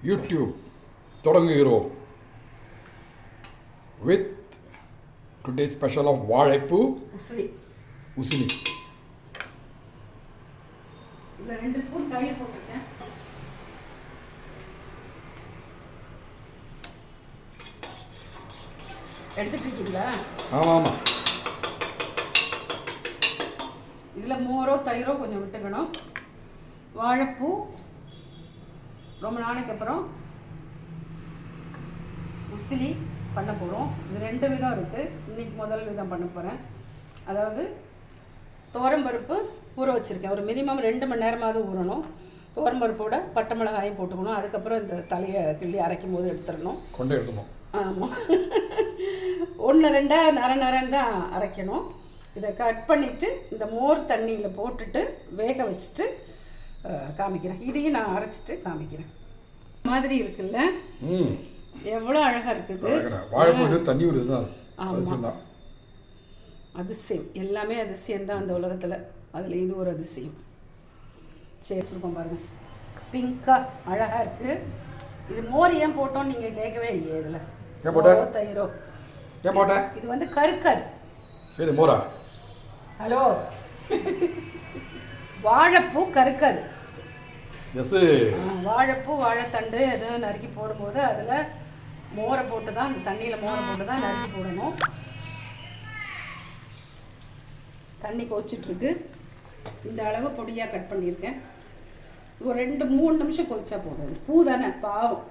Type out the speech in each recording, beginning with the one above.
YouTube தொடங்குகிறோம் with today special of வாழைப்பூ உசிலி. உசிலி. இதில் 2 ஸ்பூன் தயிர் போட்டிருக்கேன். எடுத்துட்டு இருக்கீங்களா? ஆமாம் ஆமாம். இதில் மோரோ தயிரோ கொஞ்சம் விட்டுக்கணும். வாழைப்பூ ரொம்ப நாளைக்கு அப்புறம் உசிலி பண்ண போகிறோம். இது 2 விதம் இருக்குது. இன்றைக்கி முதல் விதம் பண்ண போகிறேன். அதாவது துவரம்பருப்பு ஊற வச்சுருக்கேன். ஒரு மினிமம் 2 மணி நேரமாவது ஊறணும். துவரம்பருப்போட பட்டை மிளகாயும் போட்டுக்கணும். அதுக்கப்புறம் இந்த தலையை கிள்ளி அரைக்கும் போது எடுத்துடணும். கொண்டு எடுத்துக்கணும். ஆமாம். 1 2 நரம் தான் அரைக்கணும். இதை கட் பண்ணிவிட்டு இந்த மோர் தண்ணியில் போட்டுட்டு வேக வச்சுட்டு காமிக்கிறேன். இதையும் நான் அரைச்சிட்டு காமிக்கிறேன். மாதிரி இருக்குல்ல, எவ்வளோ அழகாக இருக்குது. வாழைப்பூ தண்ணி ஒரு இதுதான். ஆமாம், அதிசயம். எல்லாமே அதிசயம்தான் அந்த உலகத்தில். அதில் இது ஒரு அதிசயம். சரி வச்சுருக்கோம் பாருங்கள், பிங்காக அழகாக இருக்குது. இது மோர் ஏன் போட்டோன்னு நீங்கள் கேட்கவே இல்லையே. இதில் தயிரோ ஏன் போட்டேன்? இது வந்து கருக்காது. இது மோரா? ஹலோ, வாழைப்பூ கருக்காது. வாழைப்பூ வாழைத்தண்டு எதுவும் நறுக்கி போடும்போது அதில் மோரை போட்டு தான், அந்த தண்ணியில் மோரை போட்டு தான் நறுக்கி போடணும். தண்ணி கொதிச்சிட்ருக்கு. இந்த அளவு பொடியாக கட் பண்ணியிருக்கேன். ஒரு 2-3 நிமிஷம் கொதிச்சா போதும். பூ தானே, பாவம்.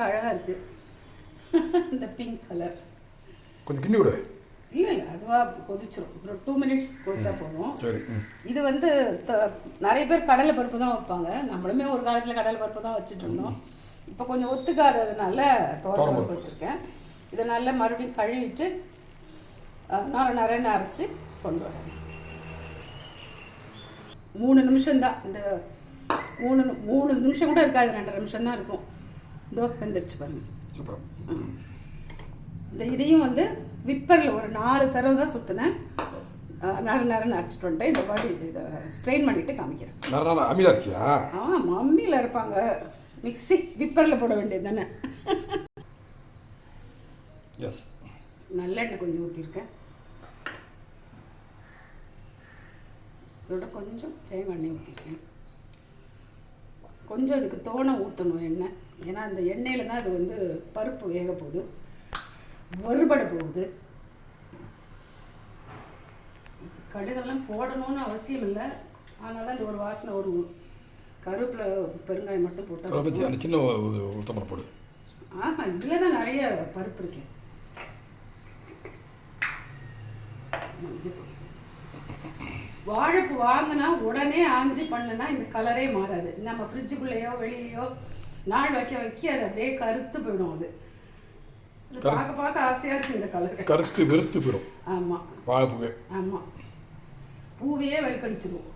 அழகாக இருக்குது இந்த பிங்க் கலர். கொஞ்சம் கிண்டி விடு. இல்லை அதுவாக கொதிச்சிடும். ஒரு 2 மினிட்ஸ் கொதிச்சா போதும். சரி. இது வந்து நிறைய பேர் கடலை பருப்பு தான் வைப்பாங்க. நம்மளுமே ஒரு காலத்தில் கடலை பருப்பு தான் வச்சுட்டு இருந்தோம். இப்போ கொஞ்சம் ஒத்துக்காததுனால துவரம் பருப்பு வச்சுருக்கேன். இதை நல்லா மறுபடியும் கழுவிட்டு நரன்னு அரைச்சி கொண்டு வரேன். 3 நிமிஷம்தான். இந்த 3 நிமிஷம் கூட இருக்காது, 2.5 நிமிஷம் தான் இருக்கும். இதோ வெந்துருச்சு பாருங்க. சூப்பர். இந்த இதையும் வந்து விப்பரில் ஒரு 4 தடவை தான் சுற்றினேன். நரன்னு அரைச்சிட்டு வந்துட்டேன். இந்த பாடி இதை ஸ்ட்ரெயின் பண்ணிவிட்டு காமிக்கிறேன். அம்மியில் அரைச்சியா? அம்மியில் இருப்பாங்க. மிக்ஸி விப்பரில் போட வேண்டியது தானே. எஸ். நல்லெண்ணெய் கொஞ்சம் ஊற்றிருக்கேன். இதோட கொஞ்சம் தேங்காய் எண்ணெய் ஊற்றிருக்கேன். கொஞ்சம் இதுக்கு தோணை ஊற்றணும் எண்ணெய். ஏன்னா அந்த எண்ணெயில் தான் அது வந்து பருப்பு வேக போகுது, வறுபட போகுது. கடுகெல்லாம் போடணும்னு அவசியம் இல்லை. அதனால இந்த ஒரு வாசனை, ஒரு கருவேப்பிலை பெருங்காயம் மட்டும் போட்டால் சின்ன ஊத்தமான போடு. இதில் தான் நிறைய பருப்பு இருக்கு. வாழைப்பூ வாங்கினா உடனே ஆஞ்சி பண்ணுனா இந்த கலரே மாறாது. நம்ம ஃப்ரிட்ஜுக்குள்ளேயோ வெளியிலையோ நாள் வைக்க அது அப்படியே கருத்து போயிடும். அது பார்க்க ஆசையாக இருக்குது. இந்த கலர் கருத்து வெறுத்து போயிடும். ஆமாம், வாழைப்பூவே. ஆமாம், பூவையே வெளிக்கடிச்சிடும்.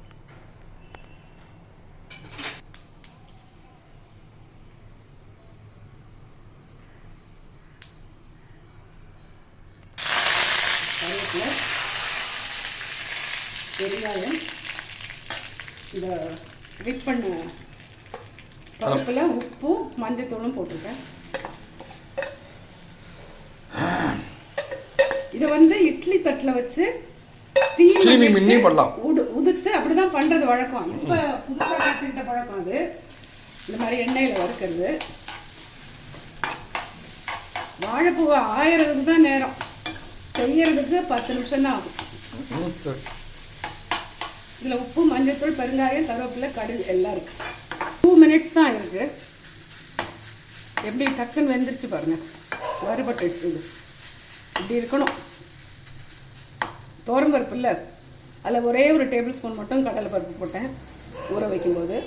கருவேப்பிலை, பெருங்காயம், இந்த விப் பண்ண பருப்பில் உப்பும் மஞ்சத்தூளும் போட்டிருக்கேன். இதை வந்து இட்லி தட்டில் வச்சு உதுத்து அப்படி தான் பண்ணுறது வழக்கம். இப்போ புதுசாக கற்றுக்கிட்ட பழக்கம் அது. இந்த மாதிரி எண்ணெயில் வறுக்கிறது. வாழைப்பூவை ஆயிரத்துக்கு தான் நேரம், செய்யறதுக்கு 10 நிமிஷம் தான் ஆகும். இதில் உப்பு, மஞ்சத்தூள், பெருங்காயம், கருவேப்பிலை, கடுகு எல்லாம் இருக்குது. 2 மினிட்ஸ் தான் இருக்குது. எப்படி டக்குன்னு வெந்துருச்சு பாருங்கள். வறுபட்டு இது இப்படி இருக்கணும். துவரம்பருப்பு இல்லை, அதில் ஒரே ஒரு டேபிள் ஸ்பூன் மட்டும் கடலை பருப்பு போட்டேன் ஊற வைக்கும்போது.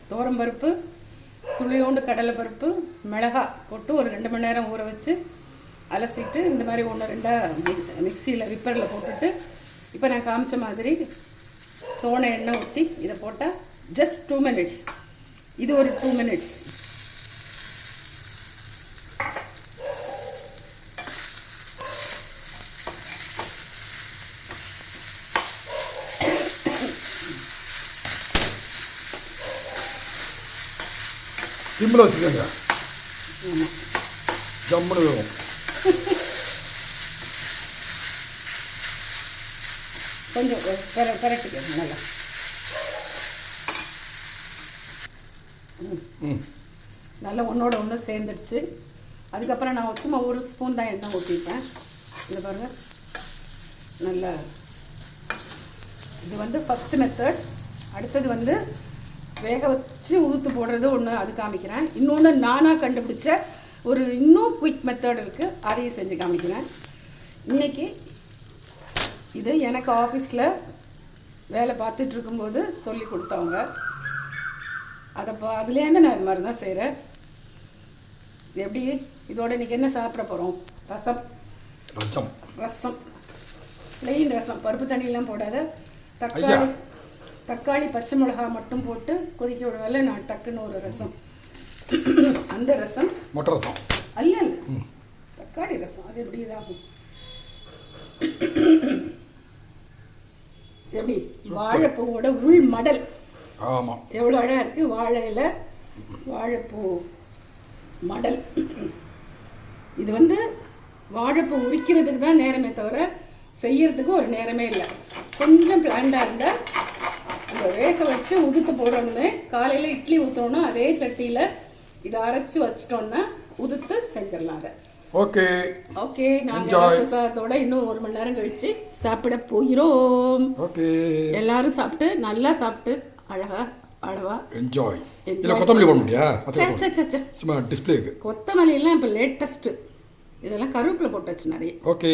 துவரம்பருப்பு, துளியோண்டு கடலைப்பருப்பு, மிளகாய் போட்டு ஒரு 2 மணி நேரம் ஊற வச்சு அலசிட்டு இந்த மாதிரி 1-2 மிக்சியில் விப்பரில் போட்டுட்டு இப்போ நான் காமிச்ச மாதிரி சோனை எண்ணெய் ஊற்றி இதை போட்டால் ஜஸ்ட் 2 மினிட்ஸ். இது ஒரு 2 மினிட்ஸ். சிம்மில் வச்சுக்கோங்க. ஆமாம், ஜம்முன்னு வேகும். கொஞ்சம் பெரட்டிக்கணும் நல்லா. நல்லா ஒன்றோட ஒன்று சேர்ந்துடுச்சு. அதுக்கப்புறம் நான் சும்மா ஒரு ஸ்பூன் தான் எண்ணெய் ஊற்றிப்பேன். இது பாருங்கள், நல்லா. இது வந்து ஃபஸ்ட்டு மெத்தட். அடுத்தது வந்து வேக வச்சு உதுத்து போடுறது ஒன்று, அது காமிக்கிறேன். இன்னொன்று நானாக கண்டுபிடிச்ச ஒரு இன்னும் குயிக் மெத்தட் இருக்குது, அதையும் செஞ்சு காமிக்கிறேன் இன்றைக்கி. இது எனக்கு ஆஃபீஸில் வேலை பார்த்துட்டு இருக்கும்போது சொல்லி கொடுத்தவங்க. அதுலேருந்து நான் இது மாதிரி தான் செய்கிறேன். எப்படி இதோட இன்றைக்கி என்ன சாப்பிட போகிறோம்? ரசம். ப்ளெயின் ரசம், பருப்பு தண்ணியெலாம் போடாத. தக்காளி பச்சை மிளகா மட்டும் போட்டு கொதிக்க விடுவேல, நான் டக்குன்னு ஒரு ரசம். அந்த ரசம் மொட்டை ரசம் அல்ல, தக்காளி ரசம். அது எப்படி இதாகும்? எப்படி வாழைப்பூவோட உள் மடல். ஆமாம், எவ்வளோ அழகாக இருக்குது. வாழையில வாழைப்பூ மடல். இது வந்து வாழைப்பூ உரிக்கிறதுக்கு தான் நேரமே தவிர செய்யறதுக்கு ஒரு நேரமே இல்லை. கொஞ்சம் பிளான்டாக இருந்தால் அந்த வேக வச்சு உதுத்து போடணுமே. காலையில் இட்லி ஊற்றோன்னா அதே சட்டியில் இதை அரைச்சி வச்சிட்டோன்னா உதுத்து செஞ்சிடலாம் அதை. ஓகே ஓகே, நாங்கள் சாதத்தோட இன்னும் 1 மணி நேரம் கழிச்சு சாப்பிட போகிறோம். ஓகே, எல்லாரும் சாப்பிட்டு நல்லா சாப்பிட்டு அளவா என்ஜாய். இல்லை கொத்தமல்லி போட முடியா? சும்மா டிஸ்பிளேக்கு கொத்தமல்லிலாம் இப்போ லேட்டஸ்ட்டு. இதெல்லாம் கருவேப்பிலை போட்டாச்சு நிறைய. ஓகே.